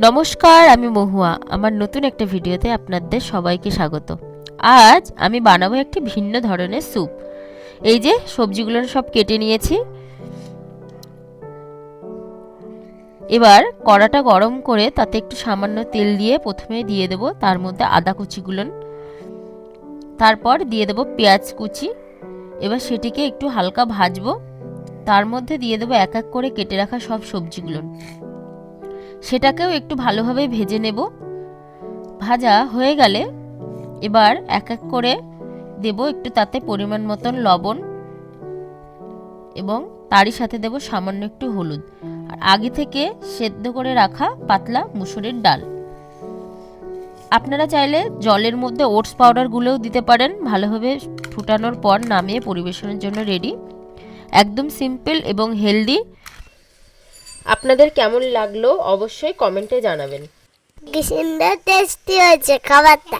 নমস্কার, আমি মহুয়া। আমার নতুন একটা ভিডিওতে আপনাদের সবাইকে স্বাগত। আজ আমি বানাবো একটি ভিন্ন ধরনের স্যুপ। এই যে সবজিগুলো সব কেটে নিয়েছি। এবার কড়াটা গরম করে তাতে একটু সামান্য তেল দিয়ে প্রথমে দিয়ে দেব তার মধ্যে আদা কুচিগুলো, তারপর দিয়ে দেব পেঁয়াজ কুচি। এবার সেটিকে একটু হালকা ভাজবো। তার মধ্যে দিয়ে দেবো এক এক করে কেটে রাখা সব সবজিগুলো, সেটাকেও একটু ভালোভাবে ভেজে নেব। ভাজা হয়ে গেলে এবার এক এক করে দেব একটু তাতে পরিমাণ মতন লবণ এবং তারই সাথে দেব সামান্য একটু হলুদ আর আগে থেকে সেদ্ধ করে রাখা পাতলা মুসুরির ডাল। আপনারা চাইলে জলের মধ্যে ওটস পাউডারগুলোও দিতে পারেন। ভালোভাবে ফুটানোর পর নামিয়ে পরিবেশনের জন্য রেডি। একদম সিম্পল এবং হেলদি। আপনাদের কেমন লাগলো অবশ্যই কমেন্টে জানাবেন। কি সুন্দর টেস্টি হয়েছে খাবারটা।